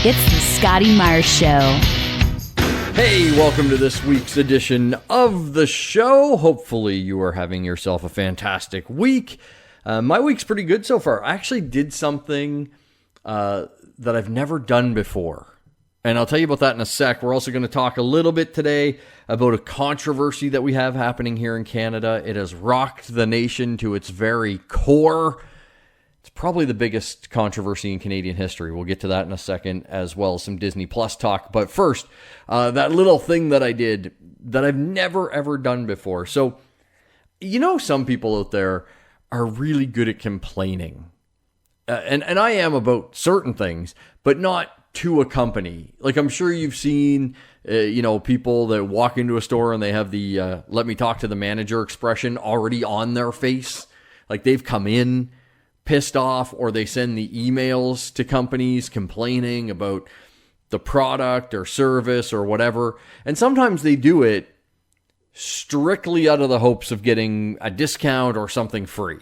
It's the Scotty Myers Show. Hey, welcome to this week's edition of the show. Hopefully you are having yourself a fantastic week. My week's pretty good so far. I actually did something that I've never done before. And I'll tell you about that in a sec. We're also going to talk a little bit today about a controversy that we have happening here in Canada. It has rocked the nation to its very core. It's probably the biggest controversy in Canadian history. We'll get to that in a second, as well as some Disney Plus talk. But first, that little thing that I did that I've never, ever done before. So, you know, some people out there are really good at complaining. And I am about certain things, but not to a company. Like, I'm sure you've seen, people that walk into a store and they have the let me talk to the manager expression already on their face. Like, they've come in pissed off, or they send the emails to companies complaining about the product or service or whatever. And sometimes they do it strictly out of the hopes of getting a discount or something free.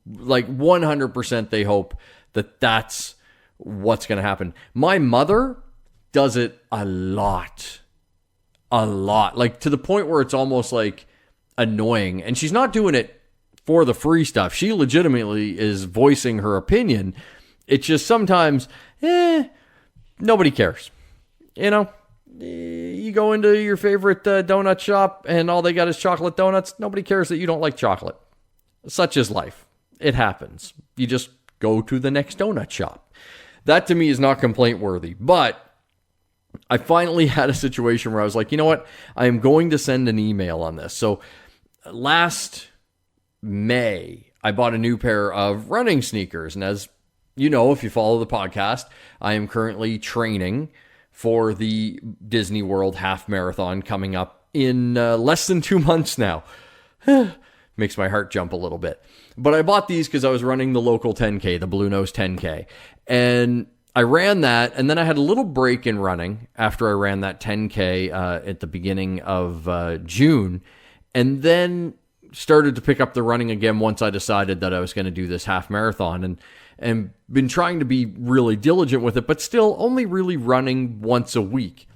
Like 100% they hope that that's what's going to happen. My mother does it a lot, like to the point where it's almost like annoying. And she's not doing it for the free stuff. She legitimately is voicing her opinion. It's just sometimes, nobody cares. You know, you go into your favorite donut shop and all they got is chocolate donuts. Nobody cares that you don't like chocolate. Such is life. It happens. You just go to the next donut shop. That to me is not complaint worthy. But I finally had a situation where I was like, you know what? I am going to send an email on this. So last May, I bought a new pair of running sneakers. And as you know, if you follow the podcast, I am currently training for the Disney World Half Marathon coming up in less than 2 months now. Makes my heart jump a little bit. But I bought these because I was running the local 10K, the Blue Nose 10K. And I ran that, and then I had a little break in running after I ran that 10K at the beginning of June. And then started to pick up the running again once I decided that I was going to do this half marathon, and been trying to be really diligent with it, but still only really running once a week.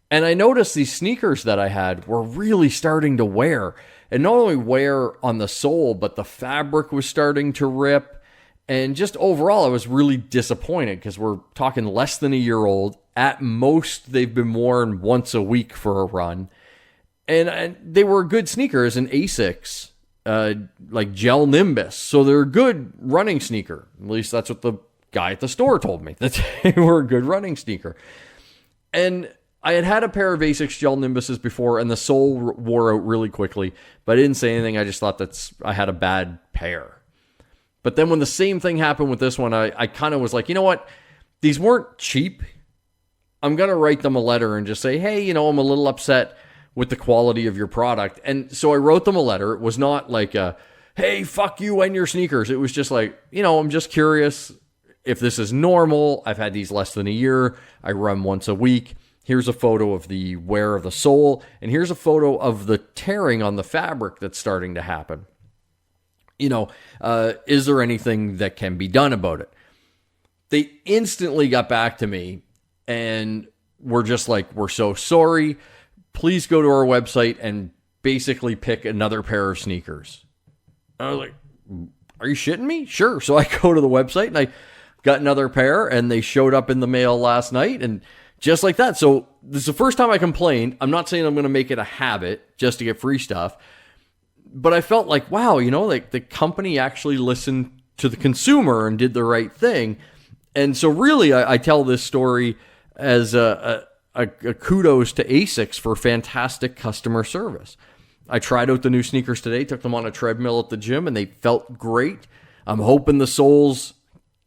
And I noticed these sneakers that I had were really starting to wear, and not only wear on the sole, but the fabric was starting to rip. And just overall, I was really disappointed because we're talking less than a year old. At most, they've been worn once a week for a run. And they were good sneakers, an Asics, like Gel Nimbus. So they're a good running sneaker. At least that's what the guy at the store told me, that they were a good running sneaker. And I had a pair of Asics Gel Nimbuses before, and the sole wore out really quickly. But I didn't say anything. I just thought I had a bad pair. But then when the same thing happened with this one, I kind of was like, you know what? These weren't cheap. I'm going to write them a letter and just say, hey, I'm a little upset with the quality of your product. And so I wrote them a letter. It was not like hey, fuck you and your sneakers. It was just like, I'm just curious if this is normal. I've had these less than a year. I run once a week. Here's a photo of the wear of the sole, and here's a photo of the tearing on the fabric that's starting to happen. Is there anything that can be done about it? They instantly got back to me and were just like, we're so sorry. Please go to our website and basically pick another pair of sneakers. I was like, are you shitting me? Sure. So I go to the website and I got another pair, and they showed up in the mail last night, and just like that. So this is the first time I complained. I'm not saying I'm going to make it a habit just to get free stuff, but I felt like, wow, like the company actually listened to the consumer and did the right thing. And so really, I tell this story as a kudos to Asics for fantastic customer service. I tried out the new sneakers today, took them on a treadmill at the gym, and they felt great. I'm hoping the soles,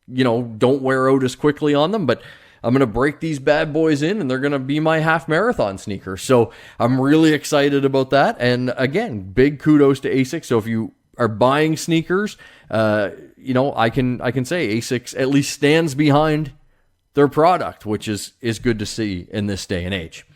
don't wear out as quickly on them, but I'm going to break these bad boys in, and they're going to be my half marathon sneakers. So I'm really excited about that. And again, big kudos to Asics. So if you are buying sneakers, I can say Asics at least stands behind their product, which is good to see in this day and age.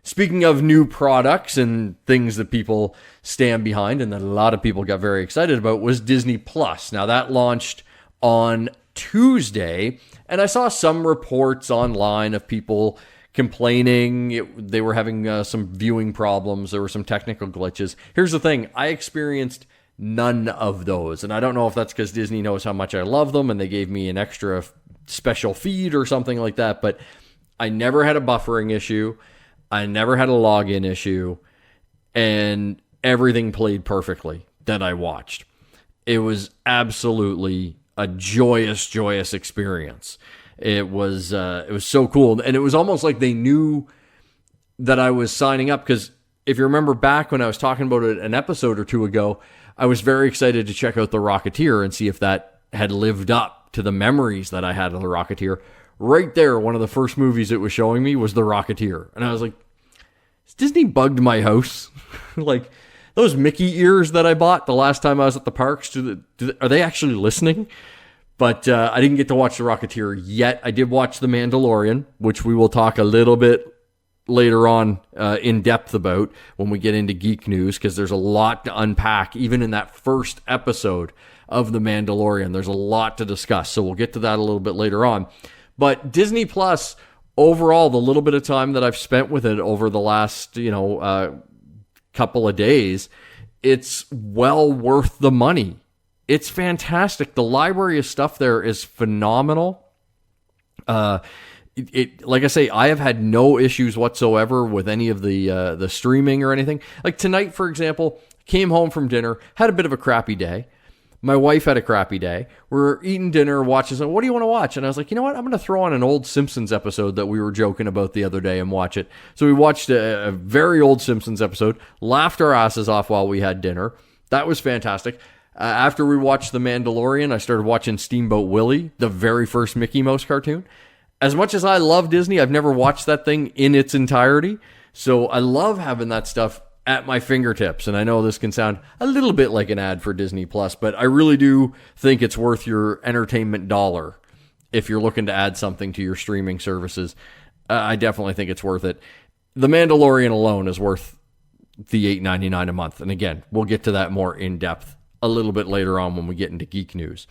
Speaking of new products and things that people stand behind and that a lot of people got very excited about, was Disney Plus. Now that launched on Tuesday, and I saw some reports online of people complaining they were having some viewing problems. There were some technical glitches. Here's the thing. I experienced none of those, and I don't know if that's because Disney knows how much I love them and they gave me an extra special feed or something like that, but I never had a buffering issue. I never had a login issue, and everything played perfectly that I watched. It was absolutely a joyous experience. It was so cool, and it was almost like they knew that I was signing up, because if you remember back when I was talking about it an episode or two ago, I was very excited to check out The Rocketeer and see if that had lived up to the memories that I had of The Rocketeer. Right there, one of the first movies it was showing me was The Rocketeer, and I was like, has Disney bugged my house? Like, those Mickey ears that I bought the last time I was at the parks, are they actually listening? But I didn't get to watch The Rocketeer yet. I did watch The Mandalorian, which we will talk a little bit later on in depth about when we get into geek news, because there's a lot to unpack. Even in that first episode of The Mandalorian, there's a lot to discuss. So we'll get to that a little bit later on. But Disney Plus, overall, the little bit of time that I've spent with it over the last, couple of days, it's well worth the money. It's fantastic. The library of stuff there is phenomenal. Like I say, I have had no issues whatsoever with any of the streaming or anything. Like tonight, for example, came home from dinner, had a bit of a crappy day. My wife had a crappy day. We're eating dinner, watching something. What do you want to watch? And I was like, you know what? I'm going to throw on an old Simpsons episode that we were joking about the other day and watch it. So we watched a very old Simpsons episode, laughed our asses off while we had dinner. That was fantastic. After we watched The Mandalorian, I started watching Steamboat Willie, the very first Mickey Mouse cartoon. As much as I love Disney, I've never watched that thing in its entirety. So I love having that stuff at my fingertips. And I know this can sound a little bit like an ad for Disney Plus, but I really do think it's worth your entertainment dollar if you're looking to add something to your streaming services. I definitely think it's worth it. The Mandalorian alone is worth the $8.99 a month. And again, we'll get to that more in depth a little bit later on when we get into geek news.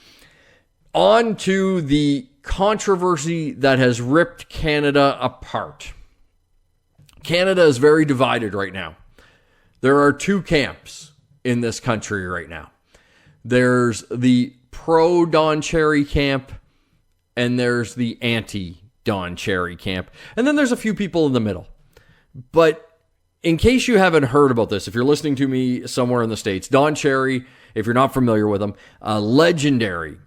On to the controversy that has ripped Canada apart. Canada is very divided right now. There are two camps in this country right now. There's the pro-Don Cherry camp, and there's the anti-Don Cherry camp. And then there's a few people in the middle. But in case you haven't heard about this, if you're listening to me somewhere in the States, Don Cherry, if you're not familiar with him, a legendary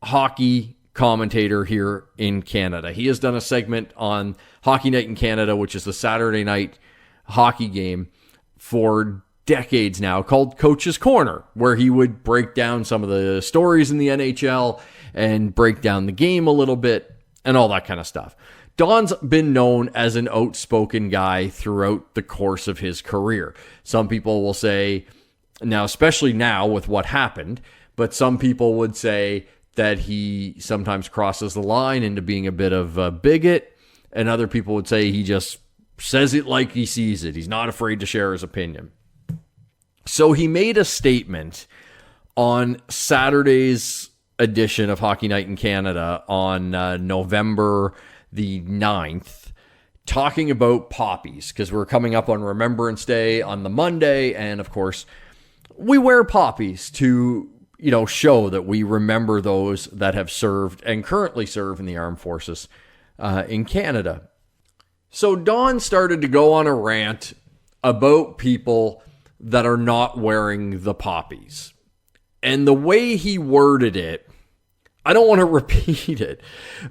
hockey commentator here in Canada. He has done a segment on Hockey Night in Canada, which is the Saturday night hockey game, for decades now, called Coach's Corner, where he would break down some of the stories in the NHL and break down the game a little bit and all that kind of stuff. Don's been known as an outspoken guy throughout the course of his career. Some people will say, now, especially now with what happened, but some people would say that he sometimes crosses the line into being a bit of a bigot, and other people would say he just says it like he sees it. He's not afraid to share his opinion. So he made a statement on Saturday's edition of Hockey Night in Canada on November the 9th, talking about poppies, because we're coming up on Remembrance Day on the Monday, and of course, we wear poppies to, show that we remember those that have served and currently serve in the armed forces in Canada. So Don started to go on a rant about people that are not wearing the poppies. And the way he worded it, I don't want to repeat it,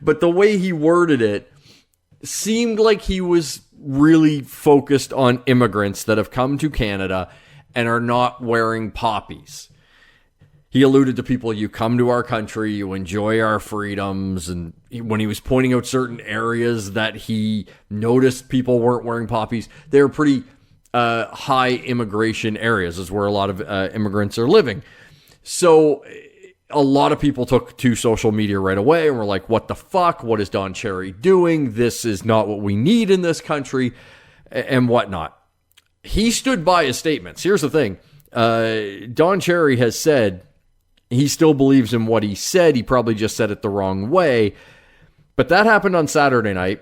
but the way he worded it seemed like he was really focused on immigrants that have come to Canada and are not wearing poppies. He alluded to people, you come to our country, you enjoy our freedoms, and when he was pointing out certain areas that he noticed people weren't wearing poppies, they were pretty high immigration areas, is where a lot of immigrants are living. So a lot of people took to social media right away and were like, what the fuck? What is Don Cherry doing? This is not what we need in this country, and whatnot. He stood by his statements. Here's the thing. Don Cherry has said He still believes in what he said. He probably just said it the wrong way. But that happened on Saturday night.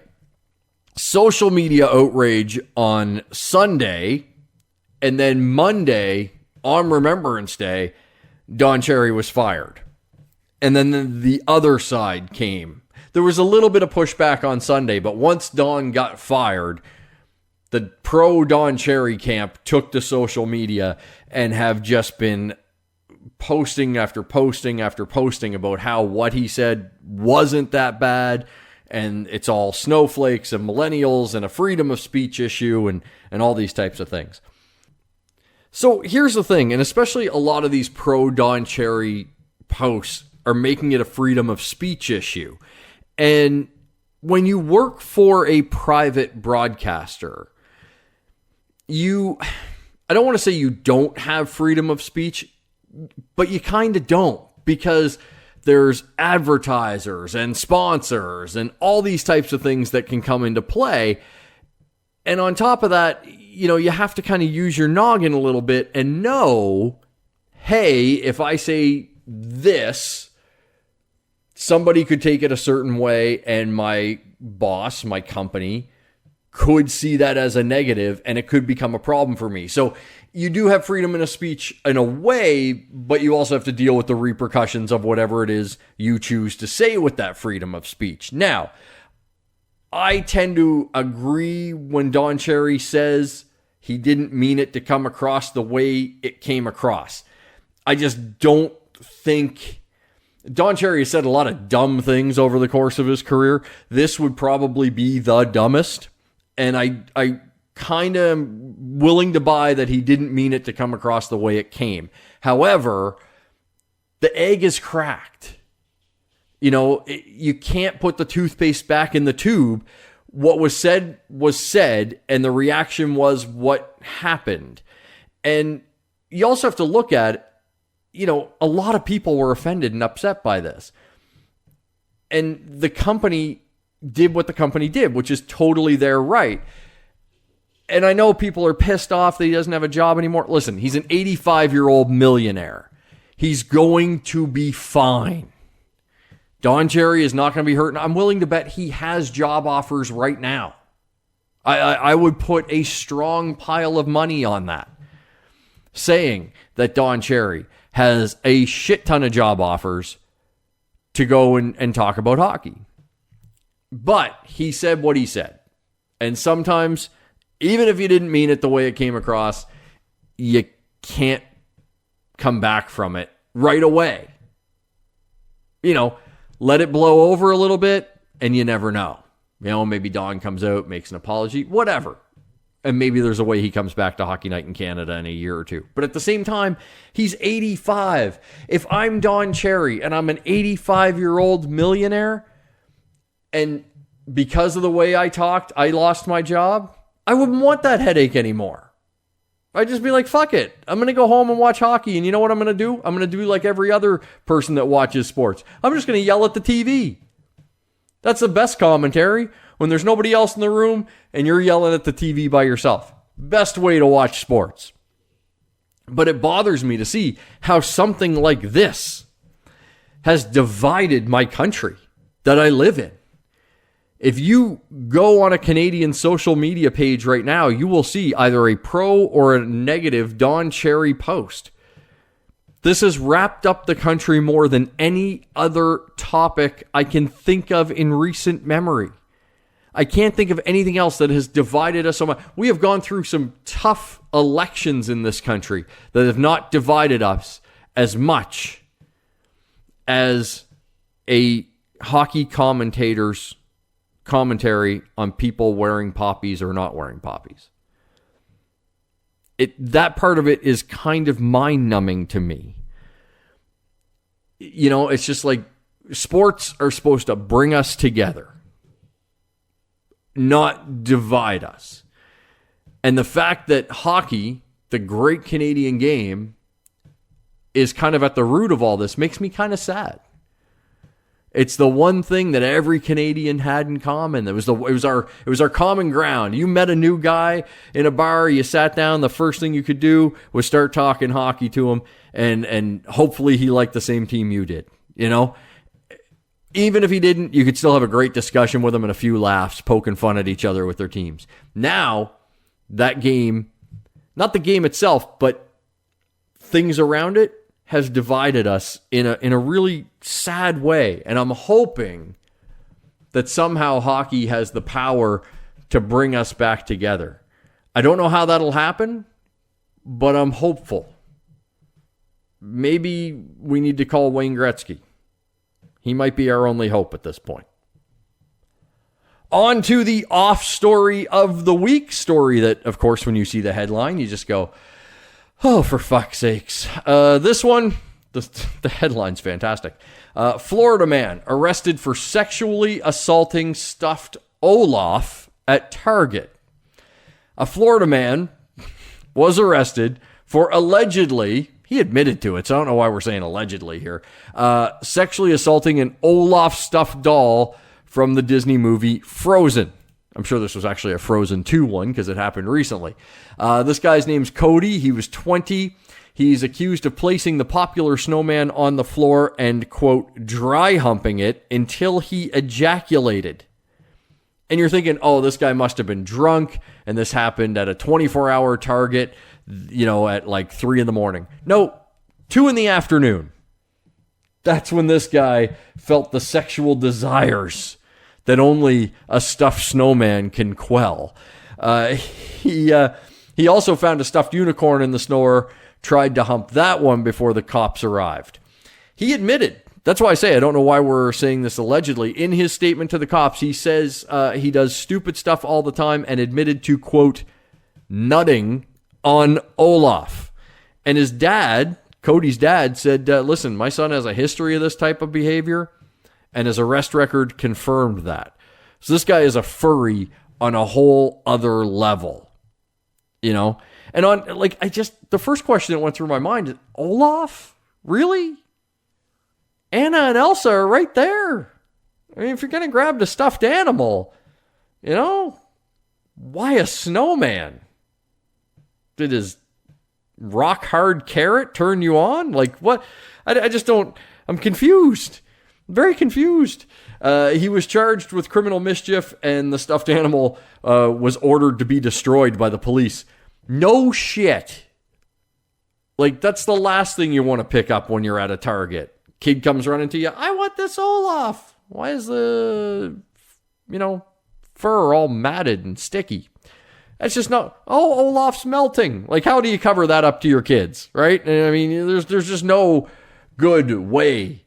Social media outrage on Sunday. And then Monday, on Remembrance Day, Don Cherry was fired. And then the other side came. There was a little bit of pushback on Sunday, but once Don got fired, the pro-Don Cherry camp took to social media and have just been posting after posting after posting about how what he said wasn't that bad, and it's all snowflakes and millennials and a freedom of speech issue and all these types of things. So here's the thing, and especially a lot of these pro-Don Cherry posts are making it a freedom of speech issue. And when you work for a private broadcaster, I don't want to say you don't have freedom of speech, but you kind of don't, because there's advertisers and sponsors and all these types of things that can come into play. And on top of that, you have to kind of use your noggin a little bit and know, hey, if I say this, somebody could take it a certain way, and my boss, my company, could see that as a negative, and it could become a problem for me. So you do have freedom of speech in a way, but you also have to deal with the repercussions of whatever it is you choose to say with that freedom of speech. Now, I tend to agree when Don Cherry says he didn't mean it to come across the way it came across. I just don't think... Don Cherry has said a lot of dumb things over the course of his career. This would probably be the dumbest. And I kind of am willing to buy that he didn't mean it to come across the way it came. However, the egg is cracked. You can't put the toothpaste back in the tube. What was said, and the reaction was what happened. And you also have to look at, a lot of people were offended and upset by this. And the company did what the company did, which is totally their right. And I know people are pissed off that he doesn't have a job anymore. Listen, he's an 85-year-old millionaire. He's going to be fine. Don Cherry is not going to be hurt. I'm willing to bet he has job offers right now. I would put a strong pile of money on that, saying that Don Cherry has a shit ton of job offers to go and talk about hockey. But he said what he said. And sometimes, even if you didn't mean it the way it came across, you can't come back from it right away. Let it blow over a little bit, and you never know. Maybe Don comes out, makes an apology, whatever. And maybe there's a way he comes back to Hockey Night in Canada in a year or two. But at the same time, he's 85. If I'm Don Cherry and I'm an 85-year-old millionaire, and because of the way I talked, I lost my job, I wouldn't want that headache anymore. I'd just be like, fuck it. I'm going to go home and watch hockey. And you know what I'm going to do? I'm going to do like every other person that watches sports. I'm just going to yell at the TV. That's the best commentary. When there's nobody else in the room and you're yelling at the TV by yourself. Best way to watch sports. But it bothers me to see how something like this has divided my country that I live in. If you go on a Canadian social media page right now, you will see either a pro or a negative Don Cherry post. This has wrapped up the country more than any other topic I can think of in recent memory. I can't think of anything else that has divided us so much. We have gone through some tough elections in this country that have not divided us as much as a hockey commentator's commentary on people wearing poppies or not wearing poppies. That part of it is kind of mind-numbing to me. It's just like sports are supposed to bring us together, not divide us. And the fact that hockey, the great Canadian game, is kind of at the root of all this makes me kind of sad. It's the one thing that every Canadian had in common. It was our common ground. You met a new guy in a bar, you sat down, the first thing you could do was start talking hockey to him, and hopefully he liked the same team you did. You know? Even if he didn't, you could still have a great discussion with him and a few laughs, poking fun at each other with their teams. Now, that game, not the game itself, but things around it, has divided us in a really sad way. And I'm hoping that somehow hockey has the power to bring us back together. I don't know how that'll happen, but I'm hopeful. Maybe we need to call Wayne Gretzky. He might be our only hope at this point. On to the off story of the week. Story that, of course, when you see the headline, you just go, oh, for fuck's sakes. This one, the headline's fantastic. Florida man arrested for sexually assaulting stuffed Olaf at Target. A Florida man was arrested for allegedly, he admitted to it, so I don't know why we're saying allegedly here, sexually assaulting an Olaf stuffed doll from the Disney movie Frozen. I'm sure this was actually a Frozen 2 one because it happened recently. This guy's name's Cody. He was 20. He's accused of placing the popular snowman on the floor and, quote, dry humping it until he ejaculated. And you're thinking, oh, this guy must have been drunk, and this happened at a 24-hour Target, at like 3 a.m. No, 2 p.m. That's when this guy felt the sexual desires that only a stuffed snowman can quell. He also found a stuffed unicorn in the store, tried to hump that one before the cops arrived. He admitted, that's why I say I don't know why we're saying this allegedly. In his statement to the cops, he says he does stupid stuff all the time and admitted to, quote, nutting on Olaf. And his dad, Cody's dad, said, listen, my son has a history of this type of behavior, and his arrest record confirmed that. So this guy is a furry on a whole other level, And the first question that went through my mind is, Olaf? Really? Anna and Elsa are right there. I mean, if you're going to grab the stuffed animal, why a snowman? Did his rock hard carrot turn you on? Like what? I just don't, I'm confused. Very confused. He was charged with criminal mischief, and the stuffed animal was ordered to be destroyed by the police. No shit. Like, that's the last thing you want to pick up when you're at a Target. Kid comes running to you, I want this Olaf. Why is the, fur all matted and sticky? That's just not, Olaf's melting. Like, how do you cover that up to your kids, right? I mean, there's just no good way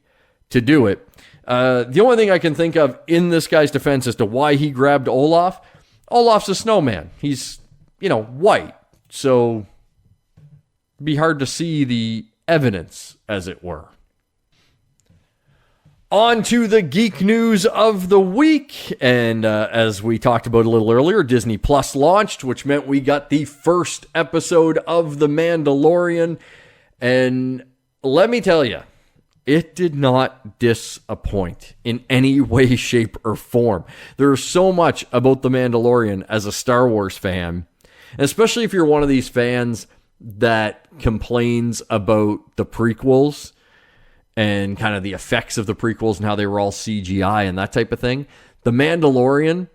to do it. The only thing I can think of in this guy's defense as to why he grabbed Olaf, Olaf's a snowman. He's, white. So it'd be hard to see the evidence, as it were. On to the geek news of the week. And as we talked about a little earlier, Disney Plus launched, which meant we got the first episode of The Mandalorian. And let me tell you, it did not disappoint in any way, shape, or form. There's so much about The Mandalorian as a Star Wars fan, especially if you're one of these fans that complains about the prequels and kind of the effects of the prequels and how they were all CGI and that type of thing. The Mandalorian,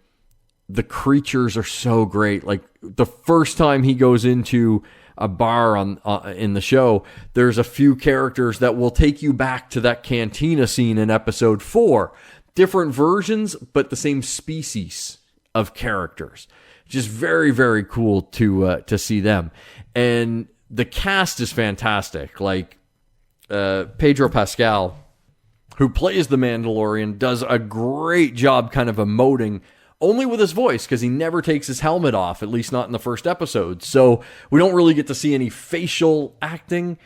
the creatures are so great. Like, the first time he goes into a bar in the show, there's a few characters that will take you back to that cantina scene in episode 4. Different versions, but the same species of characters. Just very, very cool to see them. And the cast is fantastic. Like, Pedro Pascal, who plays the Mandalorian, does a great job kind of emoting only with his voice, because he never takes his helmet off, at least not in the first episode. So we don't really get to see any facial acting,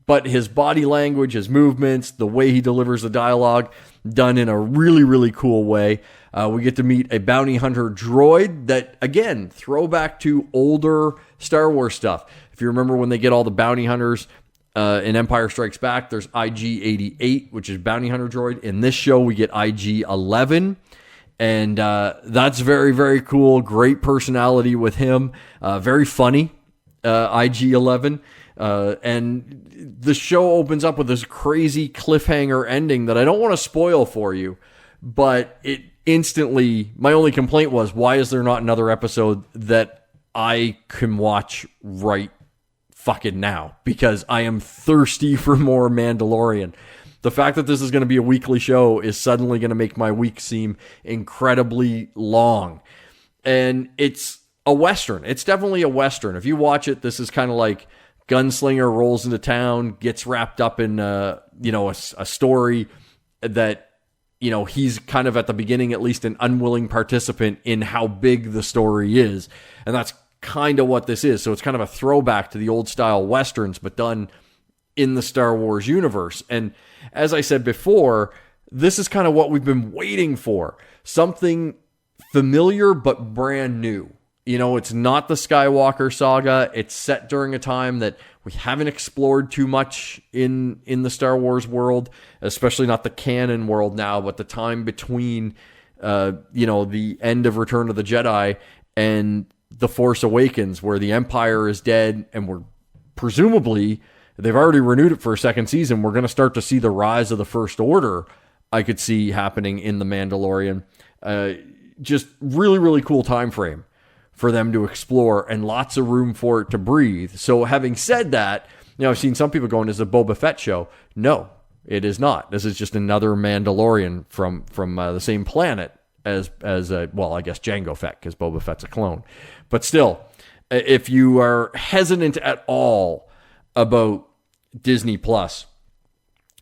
but his body language, his movements, the way he delivers the dialogue, done in a really, really cool way. We get to meet a bounty hunter droid that, again, throwback to older Star Wars stuff. If you remember when they get all the bounty hunters In Empire Strikes Back, there's IG-88, which is Bounty Hunter droid. In this show, we get IG-11. And that's very, very cool. Great personality with him. Very funny, IG-11. And the show opens up with this crazy cliffhanger ending that I don't want to spoil for you. But it instantly, my only complaint was, why is there not another episode that I can watch right fucking now? Because I am thirsty for more Mandalorian. The fact that this is going to be a weekly show is suddenly going to make my week seem incredibly long. And it's a Western. It's definitely a Western. If you watch it, this is kind of like gunslinger rolls into town, gets wrapped up in, a story that, he's kind of at the beginning, at least an unwilling participant in how big the story is. And that's kind of what this is. So it's kind of a throwback to the old style Westerns, but done in the Star Wars universe. And as I said before, this is kind of what we've been waiting for. Something familiar, but brand new. It's not the Skywalker saga. It's set during a time that we haven't explored too much in the Star Wars world, especially not the canon world now, but the time between, the end of Return of the Jedi and The Force Awakens, where the Empire is dead and we're presumably, they've already renewed it for a second season. We're going to start to see the rise of the First Order, I could see happening in The Mandalorian. Just really, really cool time frame for them to explore and lots of room for it to breathe. So having said that, I've seen some people going, is it a Boba Fett show? No, it is not. This is just another Mandalorian from the same planet as I guess Jango Fett, because Boba Fett's a clone. But still, if you are hesitant at all about Disney Plus,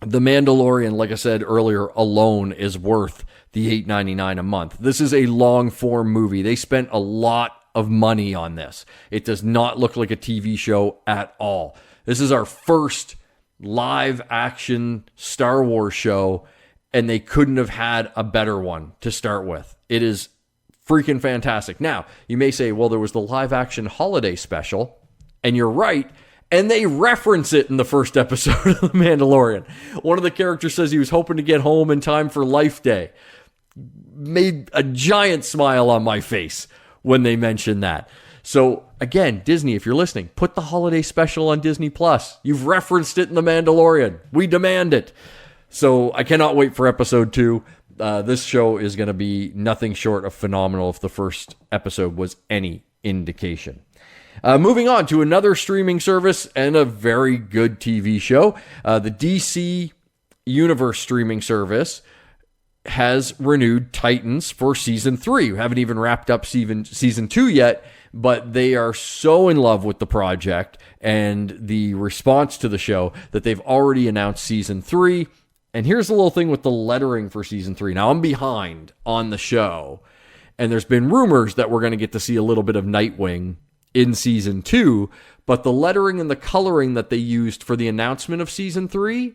The Mandalorian, like I said earlier, alone is worth the $8.99 a month. This is a long-form movie. They spent a lot of money on this. It does not look like a TV show at all. This is our first live-action Star Wars show, and they couldn't have had a better one to start with. It is freaking fantastic. Now, you may say, well, there was the live-action holiday special, and you're right, and they reference it in the first episode of The Mandalorian. One of the characters says he was hoping to get home in time for Life Day. Made a giant smile on my face when they mentioned that. So again, Disney, if you're listening, put the holiday special on Disney Plus. You've referenced it in The Mandalorian. We demand it. So I cannot wait for episode 2. This show is going to be nothing short of phenomenal if the first episode was any indication. Moving on to another streaming service and a very good TV show. The DC Universe streaming service has renewed Titans for season 3. We haven't even wrapped up season 2 yet, but they are so in love with the project and the response to the show that they've already announced season 3. And here's the little thing with the lettering for season 3. Now, I'm behind on the show, and there's been rumors that we're going to get to see a little bit of Nightwing in season 2, but the lettering and the coloring that they used for the announcement of season 3,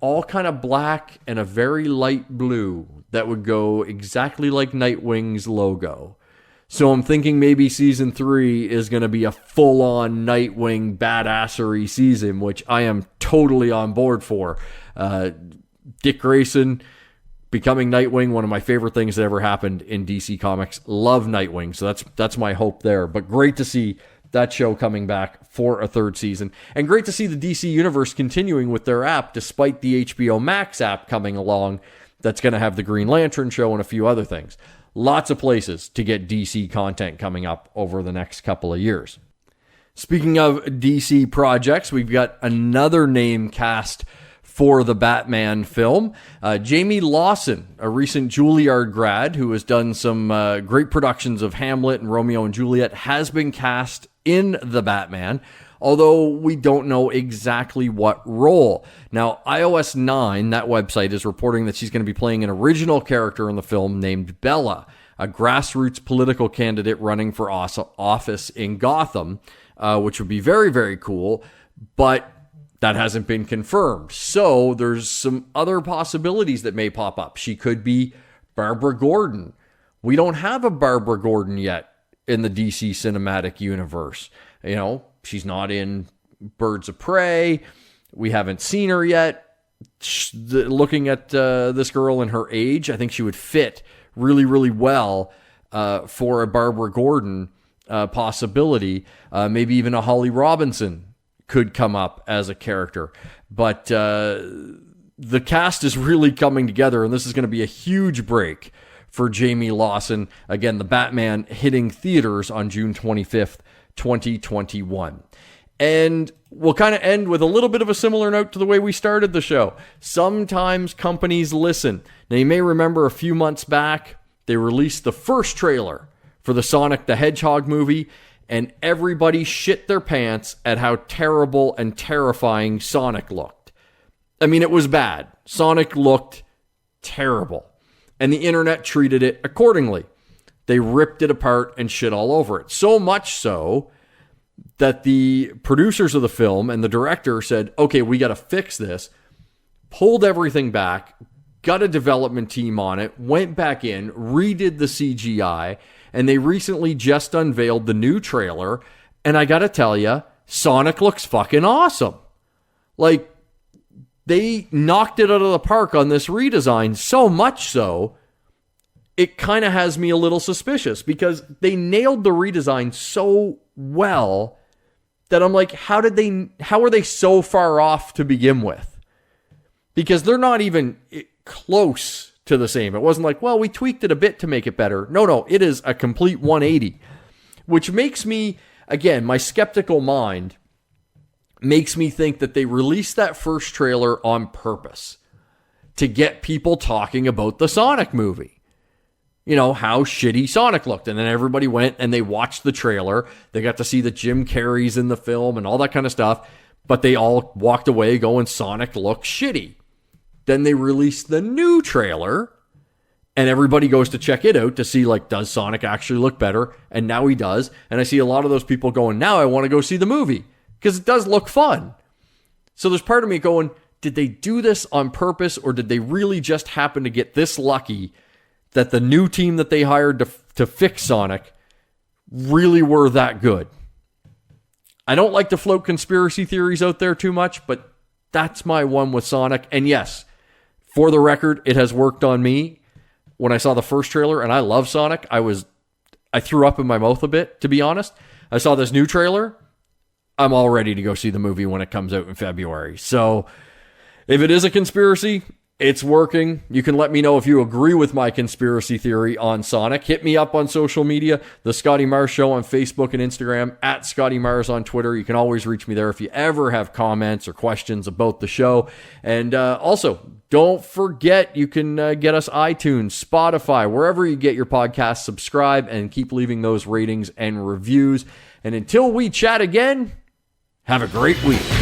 all kind of black and a very light blue that would go exactly like Nightwing's logo. So I'm thinking maybe season 3 is going to be a full-on Nightwing badassery season, which I am totally on board for. Dick Grayson becoming Nightwing, one of my favorite things that ever happened in DC Comics. Love Nightwing, so that's my hope there. But great to see that show coming back for a third season. And great to see the DC Universe continuing with their app, despite the HBO Max app coming along that's going to have the Green Lantern show and a few other things. Lots of places to get DC content coming up over the next couple of years. Speaking of DC projects, we've got another name cast for the Batman film. Jamie Lawson, a recent Juilliard grad who has done some great productions of Hamlet and Romeo and Juliet, has been cast in the Batman, although we don't know exactly what role. Now, iOS 9, that website, is reporting that she's going to be playing an original character in the film named Bella, a grassroots political candidate running for office in Gotham, which would be very, very cool, but that hasn't been confirmed. So there's some other possibilities that may pop up. She could be Barbara Gordon. We don't have a Barbara Gordon yet in the DC cinematic universe. You know, she's not in Birds of Prey. We haven't seen her yet. Looking at this girl and her age, I think she would fit really, really well for a Barbara Gordon possibility. Maybe even a Holly Robinson could come up as a character. But the cast is really coming together, and this is going to be a huge break for Jamie Lawson. Again, the Batman hitting theaters on June 25th, 2021. And we'll kind of end with a little bit of a similar note to the way we started the show. Sometimes companies listen. Now, you may remember a few months back, they released the first trailer for the Sonic the Hedgehog movie, and everybody shit their pants at how terrible and terrifying Sonic looked. I mean, it was bad. Sonic looked terrible. And the internet treated it accordingly. They ripped it apart and shit all over it. So much so that the producers of the film and the director said, okay, we got to fix this, pulled everything back, got a development team on it, went back in, redid the CGI, and they recently just unveiled the new trailer. And I got to tell you, Sonic looks fucking awesome. Like, they knocked it out of the park on this redesign, so much so, it kind of has me a little suspicious because they nailed the redesign so well that I'm like, how are they so far off to begin with? Because they're not even close to the same. It wasn't like, well, we tweaked it a bit to make it better. No, it is a complete 180, which makes me, again, my skeptical mind makes me think that they released that first trailer on purpose to get people talking about the Sonic movie. You know, how shitty Sonic looked. And then everybody went and they watched the trailer. They got to see that Jim Carrey's in the film and all that kind of stuff. But they all walked away going, Sonic looks shitty. Then they released the new trailer and everybody goes to check it out to see, like, does Sonic actually look better? And now he does. And I see a lot of those people going, now I want to go see the movie. Because it does look fun. So there's part of me going, did they do this on purpose or did they really just happen to get this lucky that the new team that they hired to fix Sonic really were that good? I don't like to float conspiracy theories out there too much, but that's my one with Sonic. And yes, for the record, it has worked on me. When I saw the first trailer, and I love Sonic, I threw up in my mouth a bit, to be honest. I saw this new trailer. I'm all ready to go see the movie when it comes out in February. So if it is a conspiracy, it's working. You can let me know if you agree with my conspiracy theory on Sonic. Hit me up on social media, The Scotty Mars Show on Facebook and Instagram, at Scotty Mars on Twitter. You can always reach me there if you ever have comments or questions about the show. And also, don't forget, you can get us iTunes, Spotify, wherever you get your podcasts. Subscribe and keep leaving those ratings and reviews. And until we chat again, have a great week.